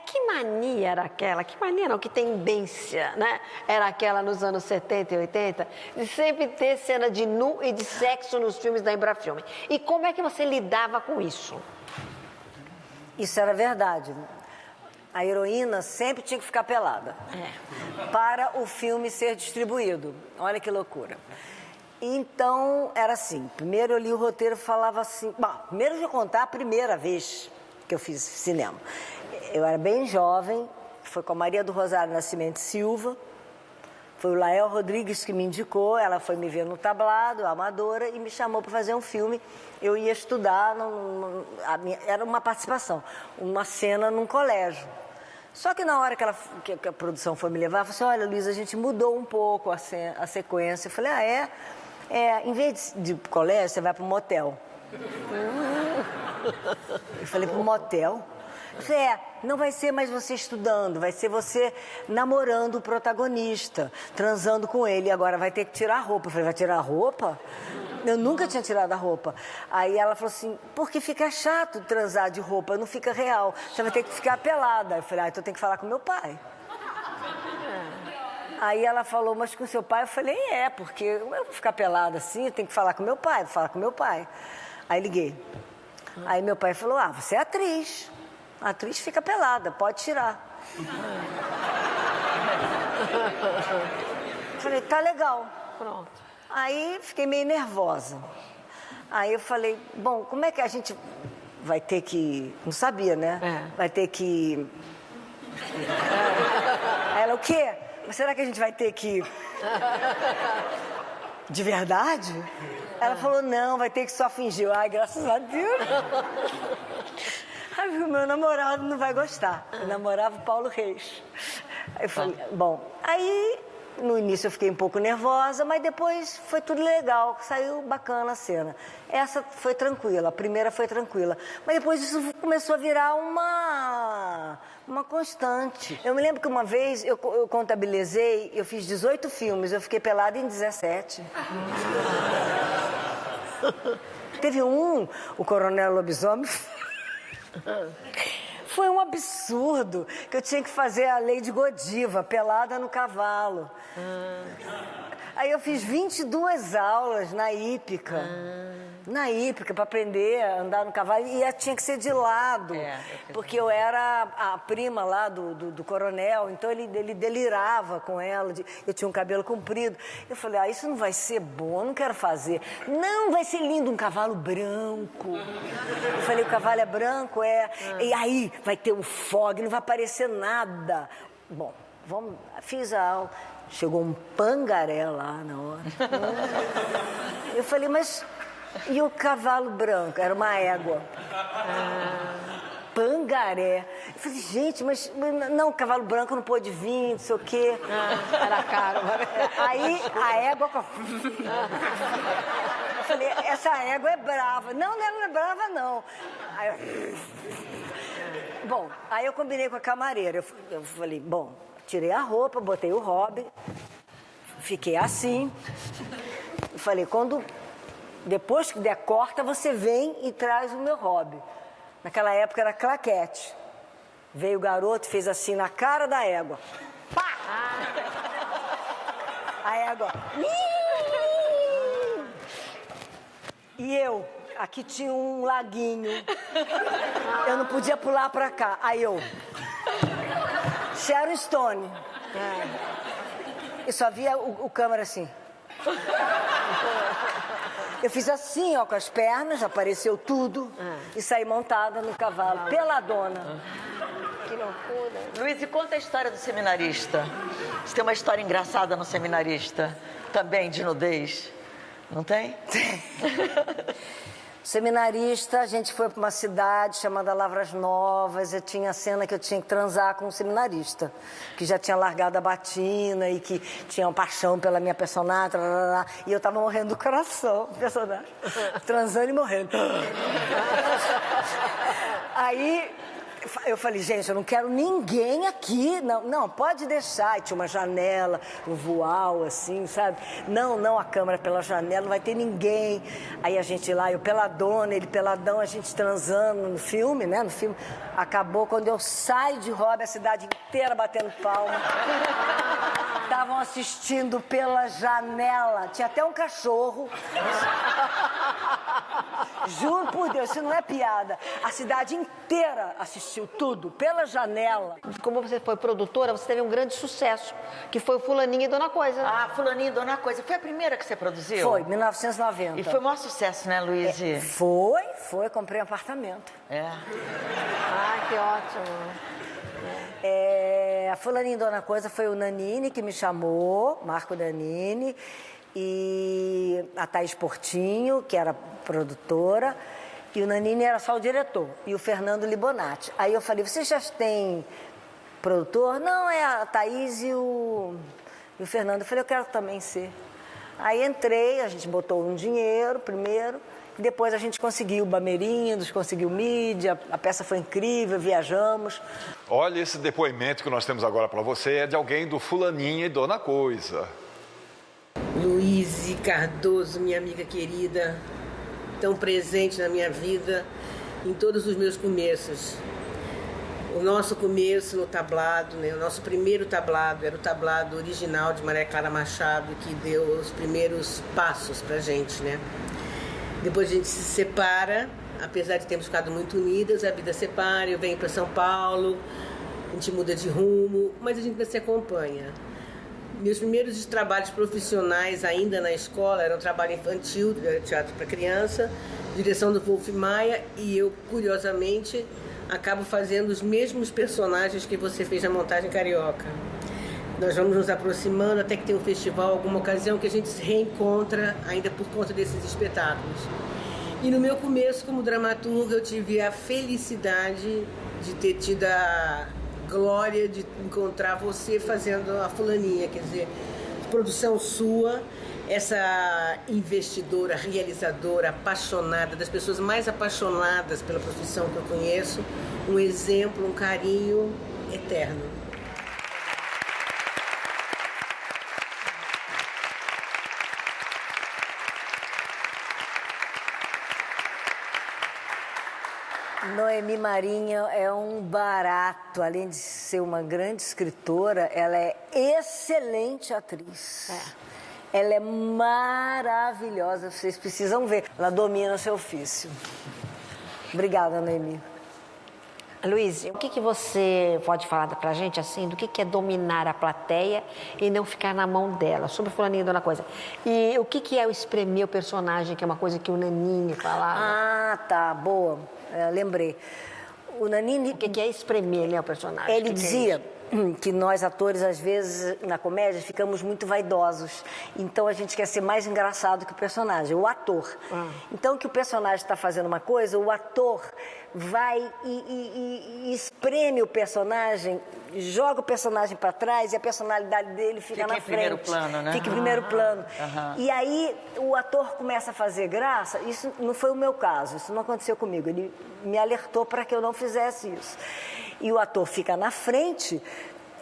Que mania era aquela, que tendência, né? Era aquela nos anos 70 e 80, de sempre ter cena de nu e de sexo nos filmes da Embrafilme. E como é que você lidava com isso? Isso era verdade. A heroína sempre tinha que ficar pelada para o filme ser distribuído. Olha que loucura. Então, era assim, primeiro eu li o roteiro e falava assim... Bom, primeiro eu vou contar a primeira vez que eu fiz cinema. Eu era bem jovem, foi com a Maria do Rosário Nascimento Silva, Foi o Lael Rodrigues que me indicou, ela foi me ver no tablado, amadora, e me chamou para fazer um filme. Eu ia estudar, era uma participação, uma cena num colégio. Só que na hora que a produção foi me levar, eu falei assim, olha, Luísa, a gente mudou um pouco a sequência. Eu falei, em vez de colégio, você vai para um motel. Eu falei, para um motel? Eu falei, não vai ser mais você estudando, vai ser você namorando o protagonista, transando com ele, e agora vai ter que tirar a roupa. Eu falei, vai tirar a roupa? Eu nunca tinha tirado a roupa. Aí ela falou assim, porque fica chato transar de roupa, não fica real, você vai ter que ficar pelada. Eu falei, então eu tenho que falar com meu pai. Aí ela falou, mas com seu pai? Eu falei, porque eu vou ficar pelada assim, eu tenho que falar com meu pai, vou falar com meu pai. Aí liguei. Aí meu pai falou, você é atriz. A atriz fica pelada, pode tirar. Falei, tá legal. Pronto. Aí fiquei meio nervosa. Aí eu falei, bom, como é que a gente vai ter que... Não sabia, né? Vai ter que... Aí ela, o quê? Mas será que a gente vai ter que... De verdade? Ela falou, não, vai ter que só fingir. Ai, graças a Deus. Aí o meu namorado não vai gostar. Eu namorava o Paulo Reis. Aí eu falei, bom, aí no início eu fiquei um pouco nervosa, mas depois foi tudo legal, saiu bacana a cena. Essa foi tranquila, a primeira foi tranquila. Mas depois isso começou a virar uma constante. Eu me lembro que uma vez eu contabilizei, eu fiz 18 filmes, eu fiquei pelada em 17. Teve o Coronel Lobisomem. Foi um absurdo que eu tinha que fazer a Lady Godiva, pelada no cavalo. Aí eu fiz 22 aulas na hípica. Na hípica, para aprender a andar no cavalo. E tinha que ser de lado. Porque eu era a prima lá do coronel. Então ele delirava com ela. Eu tinha um cabelo comprido. Eu falei, isso não vai ser bom, eu não quero fazer. Não, vai ser lindo, um cavalo branco. Eu falei, o cavalo é branco? E aí vai ter um fog, não vai aparecer nada. Bom, fiz a aula. Chegou um pangaré lá na hora. Eu falei, mas... E o cavalo branco? Era uma égua. Pangaré. Eu falei, gente, mas não, o cavalo branco não pôde vir, não sei o quê. Era caro. Aí a égua... Eu falei, essa égua é brava. Não, ela não é brava, não. Bom, aí eu combinei com a camareira. Eu falei, bom, tirei a roupa, botei o hobby, fiquei assim. Eu falei, depois que der corta, você vem e traz o meu hobby. Naquela época era claquete. Veio o garoto, fez assim na cara da égua. Pá! A égua. E eu, aqui tinha um laguinho. Eu não podia pular pra cá. Aí eu... Sharon Stone. E só via o câmera assim. Eu fiz assim, com as pernas, apareceu tudo e saí montada no cavalo, peladona. Que loucura. Luiz, e conta a história do seminarista. Você tem uma história engraçada no seminarista, também de nudez, não tem? Seminarista, a gente foi para uma cidade chamada Lavras Novas, e tinha a cena que eu tinha que transar com um seminarista, que já tinha largado a batina e que tinha uma paixão pela minha personagem, e eu tava morrendo do coração, personagem, transando e morrendo. Aí eu falei, gente, eu não quero ninguém aqui, não, pode deixar. E tinha uma janela, um voal, assim, sabe? Não, a câmera pela janela, não vai ter ninguém. Aí a gente lá, eu peladona, ele peladão, a gente transando no filme, né? No filme. Acabou quando eu saio de hobby, a cidade inteira batendo palma. Estavam assistindo pela janela. Tinha até um cachorro. Juro por Deus, isso não é piada. A cidade inteira assistiu tudo, pela janela. Como você foi produtora, você teve um grande sucesso, que foi o Fulaninha e Dona Coisa. Fulaninha e Dona Coisa. Foi a primeira que você produziu? Foi, 1990. E foi o maior sucesso, né, Luiz? Foi, comprei um apartamento. Que ótimo. A Fulaninha Dona Coisa foi o Nanini que me chamou, Marco Nanini, e a Thaís Portinho, que era produtora, e o Nanini era só o diretor, e o Fernando Libonati. Aí eu falei, vocês já têm produtor? Não, é a Thaís e o Fernando. Eu falei, eu quero também ser. Aí entrei, a gente botou um dinheiro primeiro, e depois a gente conseguiu Bamerindos, conseguiu mídia, a peça foi incrível, viajamos. Olha, esse depoimento que nós temos agora para você é de alguém do Fulaninha e Dona Coisa. Luíse Cardoso, minha amiga querida, tão presente na minha vida, em todos os meus começos. O nosso começo no tablado, né? O nosso primeiro tablado era o tablado original de Maria Clara Machado, que deu os primeiros passos pra gente, né? Depois a gente se separa, apesar de termos ficado muito unidas, a vida separa, eu venho para São Paulo, a gente muda de rumo, mas a gente ainda se acompanha. Meus primeiros trabalhos profissionais ainda na escola eram trabalho infantil, teatro para criança, direção do Wolf Maia, e eu, curiosamente, acabo fazendo os mesmos personagens que você fez na montagem carioca. Nós vamos nos aproximando até que tem um festival, alguma ocasião que a gente se reencontra ainda por conta desses espetáculos. E no meu começo como dramaturga eu tive a felicidade de ter tido a glória de encontrar você fazendo a Fulaninha, quer dizer, produção sua, essa investidora, realizadora, apaixonada, das pessoas mais apaixonadas pela profissão que eu conheço, um exemplo, um carinho eterno. Noemi Marinho é um barato, além de ser uma grande escritora, ela é excelente atriz. Ela é maravilhosa, vocês precisam ver. Ela domina o seu ofício. Obrigada, Noemi. Luíse, o que você pode falar pra gente, assim, do que é dominar a plateia e não ficar na mão dela, sobre Fulaninha e Dona Coisa? E o que é o espremer o personagem, que é uma coisa que o Nanini falava? Ah, tá, boa. Lembrei. O Nanini... O que é espremer, né, o personagem? Ele dizia que nós, atores, às vezes, na comédia, ficamos muito vaidosos. Então, a gente quer ser mais engraçado que o personagem, o ator. Então, que o personagem está fazendo uma coisa, o ator vai e espreme o personagem, joga o personagem para trás e a personalidade dele fica na frente. Fica em primeiro plano, né? Fica em primeiro plano. E aí, o ator começa a fazer graça. Isso não foi o meu caso, isso não aconteceu comigo. Ele me alertou para que eu não fizesse isso. E o ator fica na frente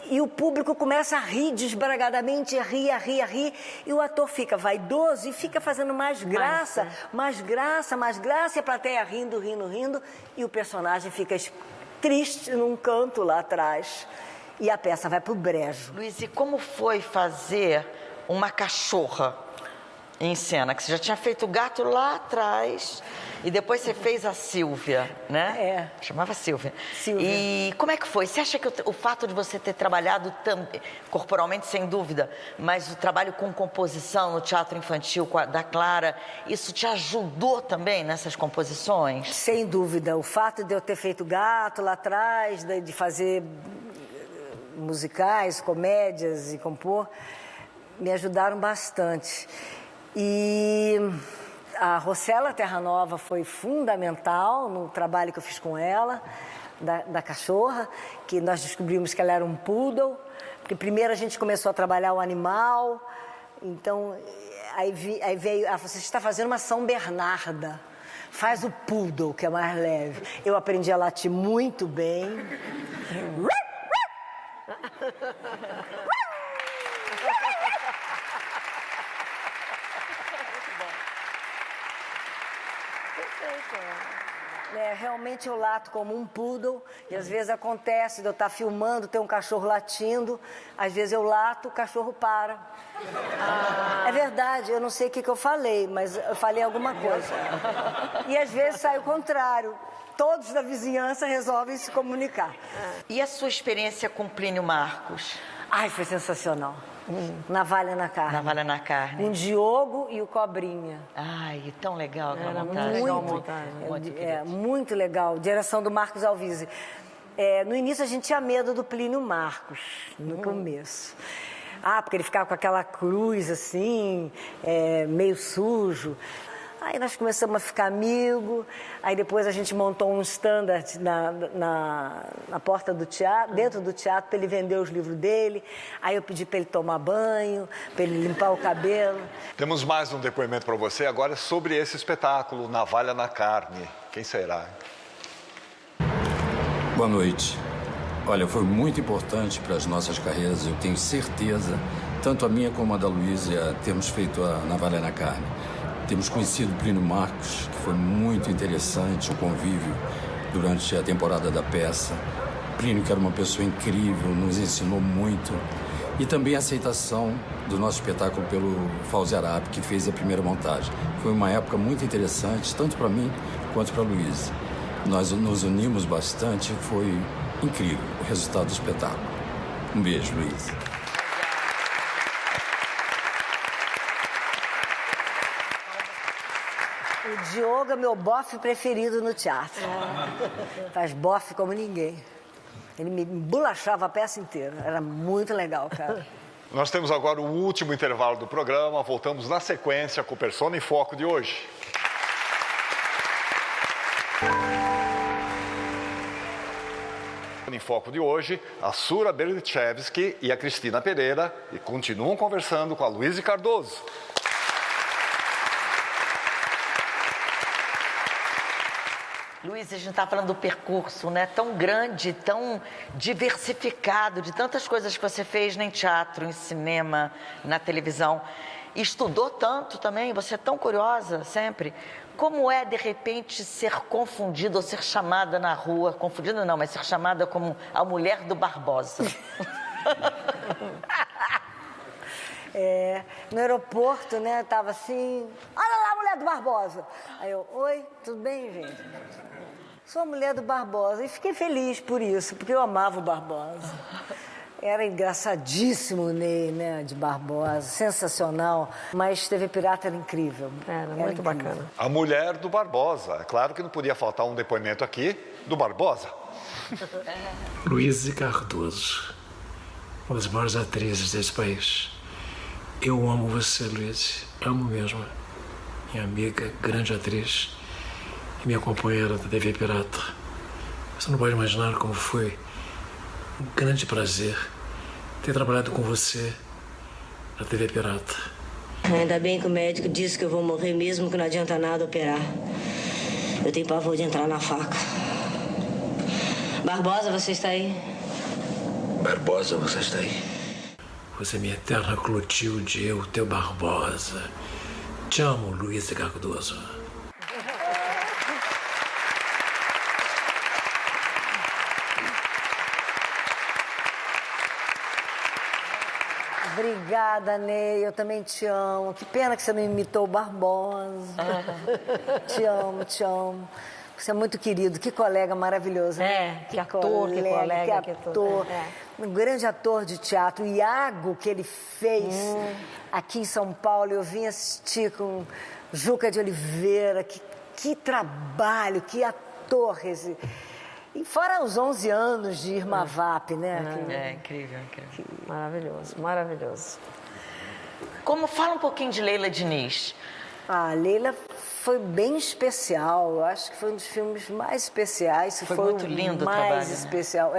e o público começa a rir desbragadamente, a rir, e o ator fica vaidoso e fica fazendo mais graça, e a plateia rindo, e o personagem fica triste num canto lá atrás e a peça vai pro brejo. Luíse, como foi fazer uma cachorra em cena? Que você já tinha feito o gato lá atrás e depois você fez a Silvia, né? Chamava Silvia. E como é que foi? Você acha que o fato de você ter trabalhado corporalmente, sem dúvida, mas o trabalho com composição no teatro infantil da Clara, isso te ajudou também nessas composições? Sem dúvida. O fato de eu ter feito gato lá atrás, de fazer musicais, comédias e compor, me ajudaram bastante. E a Rosela Terra Nova foi fundamental no trabalho que eu fiz com ela, da cachorra, que nós descobrimos que ela era um poodle, porque primeiro a gente começou a trabalhar o animal, então aí veio, você está fazendo uma São Bernarda, faz o poodle, que é mais leve. Eu aprendi a latir muito bem. Realmente eu lato como um poodle e às vezes acontece de eu estar filmando, ter um cachorro latindo, às vezes eu lato, o cachorro para. É verdade, eu não sei o que eu falei, mas eu falei alguma coisa. E às vezes sai o contrário, todos da vizinhança resolvem se comunicar. E a sua experiência com Plínio Marcos? Ai, foi sensacional. Navalha na Carne. Navalha na Carne. Com Diogo e o Cobrinha. Ai, tão legal aquela Era montagem. muito legal. Muito legal. Direção do Marcos Alvise. No início a gente tinha medo do Plínio Marcos, no começo. Porque ele ficava com aquela cruz assim, meio sujo. Aí nós começamos a ficar amigos, aí depois a gente montou um standard na porta do teatro, dentro do teatro, para ele vender os livros dele. Aí eu pedi para ele tomar banho, para ele limpar o cabelo. Temos mais um depoimento para você agora sobre esse espetáculo, Navalha na Carne. Quem será? Boa noite. Olha, foi muito importante para as nossas carreiras, eu tenho certeza, tanto a minha como a da Luísa, termos feito a Navalha na Carne. Temos conhecido o Plínio Marcos, que foi muito interessante o convívio durante a temporada da peça. Plínio, que era uma pessoa incrível, nos ensinou muito. E também a aceitação do nosso espetáculo pelo Fauzi Arap, que fez a primeira montagem. Foi uma época muito interessante, tanto para mim quanto para a Luísa. Nós nos unimos bastante, foi incrível o resultado do espetáculo. Um beijo, Luísa. O Diogo é meu bofe preferido no teatro. Faz bofe como ninguém. Ele me embolachava a peça inteira. Era muito legal, cara. Nós temos agora o último intervalo do programa. Voltamos na sequência com o Persona em Foco de hoje. Em Foco de hoje, a Sura Berdichevsky e a Cristina Pereira e continuam conversando com a Luísa Cardoso. Luísa, a gente está falando do percurso, né? Tão grande, tão diversificado, de tantas coisas que você fez em teatro, em cinema, na televisão. E estudou tanto também, você é tão curiosa sempre. Como é, de repente, ser confundida ou ser chamada na rua, confundida não, mas ser chamada como a mulher do Barbosa? No aeroporto, né, tava assim, olha lá a mulher do Barbosa. Aí eu, oi, tudo bem, gente? Sou a mulher do Barbosa. E fiquei feliz por isso, porque eu amava o Barbosa. Era engraçadíssimo o Ney, né, de Barbosa, sensacional. Mas TV Pirata era incrível. Era muito incrível. Bacana. A mulher do Barbosa. É claro que não podia faltar um depoimento aqui do Barbosa. Luísa Cardoso, uma das maiores atrizes desse país. Eu amo você, Luísa. Amo mesmo. Minha amiga, grande atriz e minha companheira da TV Pirata. Você não pode imaginar como foi um grande prazer ter trabalhado com você na TV Pirata. Ainda bem que o médico disse que eu vou morrer mesmo, que não adianta nada operar. Eu tenho pavor de entrar na faca. Barbosa, você está aí? Barbosa, você está aí? Você é minha eterna Clotilde, eu, teu Barbosa. Te amo, Luísa Cardoso. Obrigada, Ney. Eu também te amo. Que pena que você não imitou o Barbosa. Te amo, te amo. Você é muito querido. Que colega maravilhoso. Né? Que ator, que colega. Que ator. Um grande ator de teatro. O Iago, que ele fez aqui em São Paulo. Eu vim assistir com Juca de Oliveira. Que trabalho, que ator esse... E fora os 11 anos de Irma Vap, né? Incrível, incrível. Maravilhoso, maravilhoso. Fala um pouquinho de Leila Diniz. Leila foi bem especial. Eu acho que foi um dos filmes mais especiais. Foi muito lindo o trabalho. Mais especial,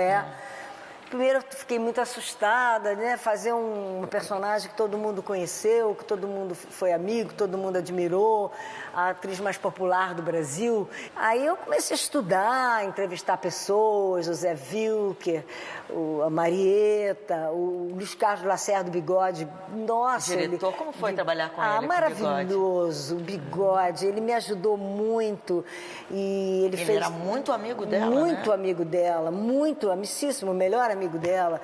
Primeiro, eu fiquei muito assustada, né? Fazer um personagem que todo mundo conheceu, que todo mundo foi amigo, que todo mundo admirou, a atriz mais popular do Brasil. Aí eu comecei a estudar, entrevistar pessoas, o Zé Wilker, a Marieta, o Luiz Carlos Lacerda do Bigode. Nossa, diretor, como foi trabalhar com ele? Maravilhoso, o Bigode. Ele me ajudou muito. E ele fez... era muito amigo dela, Muito amigo dela, muito amicíssimo, o melhor amigo dela.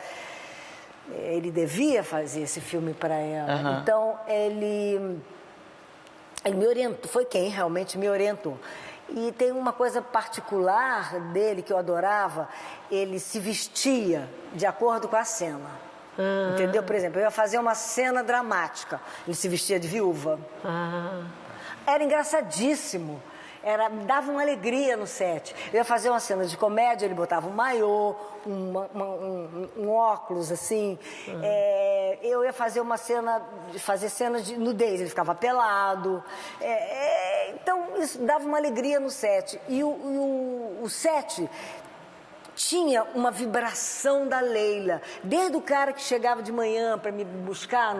Ele devia fazer esse filme para ela. Então, ele me orientou, foi quem realmente me orientou. E tem uma coisa particular dele que eu adorava, ele se vestia de acordo com a cena. Entendeu? Por exemplo, eu ia fazer uma cena dramática, ele se vestia de viúva. Era engraçadíssimo. dava uma alegria no set. Eu ia fazer uma cena de comédia, ele botava um maiô, um óculos, assim. Eu ia fazer uma cena de nudez, ele ficava pelado. Então, isso dava uma alegria no set. E o set tinha uma vibração da Leila. Desde o cara que chegava de manhã para me buscar,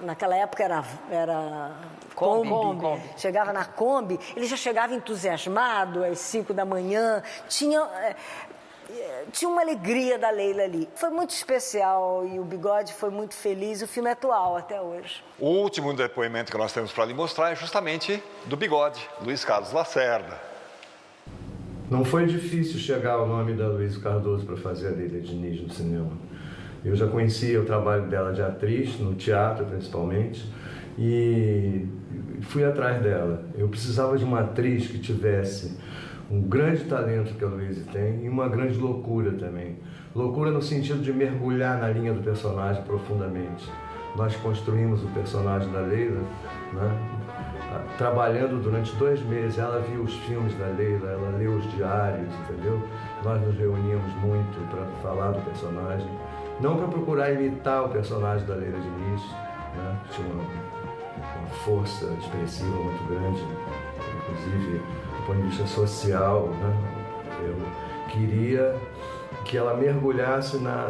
naquela época era Kombi. Chegava na Kombi, ele já chegava entusiasmado às 5 da manhã. Tinha uma alegria da Leila ali. Foi muito especial e o Bigode foi muito feliz. O filme é atual até hoje. O último depoimento que nós temos para lhe mostrar é justamente do Bigode, Luiz Carlos Lacerda. Não foi difícil chegar ao nome da Luísa Cardoso para fazer a Leila Diniz no cinema. Eu já conhecia o trabalho dela de atriz, no teatro principalmente, e fui atrás dela. Eu precisava de uma atriz que tivesse um grande talento que a Luísa tem e uma grande loucura também. Loucura no sentido de mergulhar na linha do personagem profundamente. Nós construímos o personagem da Leila, né? Trabalhando durante 2 meses. Ela viu os filmes da Leila, ela leu os diários, entendeu? Nós nos reuníamos muito para falar do personagem, não para procurar imitar o personagem da Leila Diniz, né? Tinha uma força expressiva muito grande, inclusive do ponto de vista social, né? Eu queria que ela mergulhasse na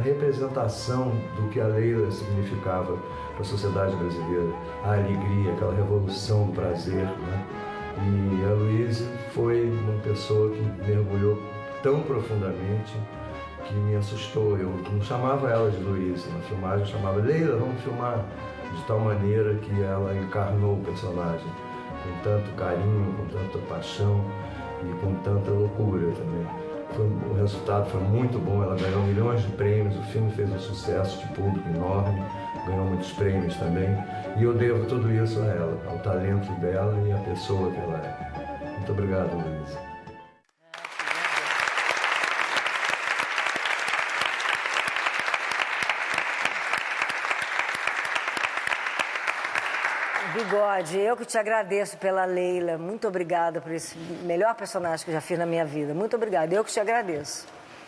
representação do que a Leila significava para a sociedade brasileira, a alegria, aquela revolução do prazer, né? E a Luísa foi uma pessoa que mergulhou tão profundamente que me assustou. Eu não chamava ela de Luísa, na filmagem eu chamava Leila, vamos filmar, de tal maneira que ela encarnou o personagem com tanto carinho, com tanta paixão e com tanta loucura também. O resultado foi muito bom, ela ganhou milhões de prêmios, o filme fez um sucesso de público enorme, ganhou muitos prêmios também, e eu devo tudo isso a ela, ao talento dela e à pessoa que ela é. Muito obrigado, Luísa. Bigode, eu que te agradeço pela Leila. Muito obrigada por esse melhor personagem que eu já fiz na minha vida. Muito obrigada, eu que te agradeço.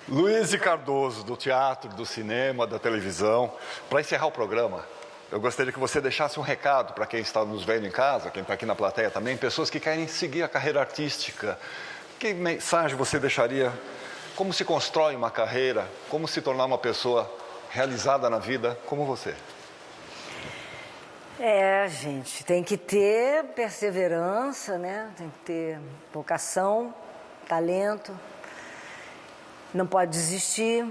Luísa Cardoso, do teatro, do cinema, da televisão. Para encerrar o programa, eu gostaria que você deixasse um recado para quem está nos vendo em casa, quem está aqui na plateia também, pessoas que querem seguir a carreira artística. Que mensagem você deixaria? Como se constrói uma carreira? Como se tornar uma pessoa realizada na vida como você? Gente, tem que ter perseverança, né? Tem que ter vocação, talento. Não pode desistir,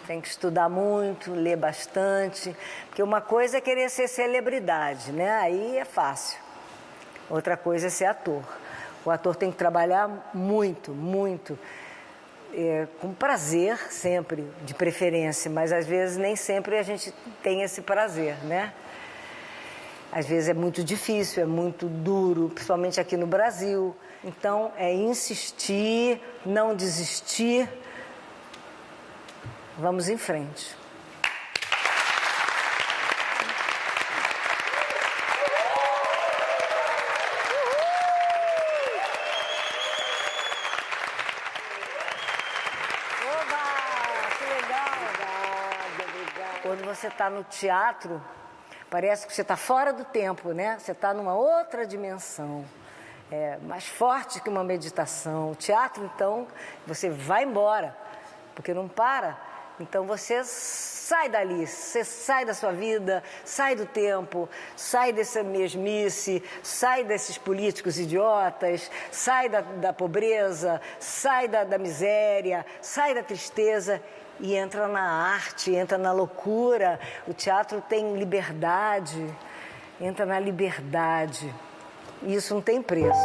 tem que estudar muito, ler bastante. Porque uma coisa é querer ser celebridade, né? Aí é fácil. Outra coisa é ser ator. O ator tem que trabalhar muito, muito. Com prazer sempre, de preferência. Mas às vezes nem sempre a gente tem esse prazer, né? Às vezes é muito difícil, é muito duro, principalmente aqui no Brasil. Então, é insistir, não desistir. Vamos em frente. Oba! Que legal! Quando você está no teatro, parece que você está fora do tempo, né? Você está numa outra dimensão, mais forte que uma meditação. O teatro, então, você vai embora, porque não para. Então, você sai dali, você sai da sua vida, sai do tempo, sai dessa mesmice, sai desses políticos idiotas, sai da pobreza, sai da miséria, sai da tristeza e entra na arte, entra na loucura. O teatro tem liberdade, entra na liberdade. E isso não tem preço.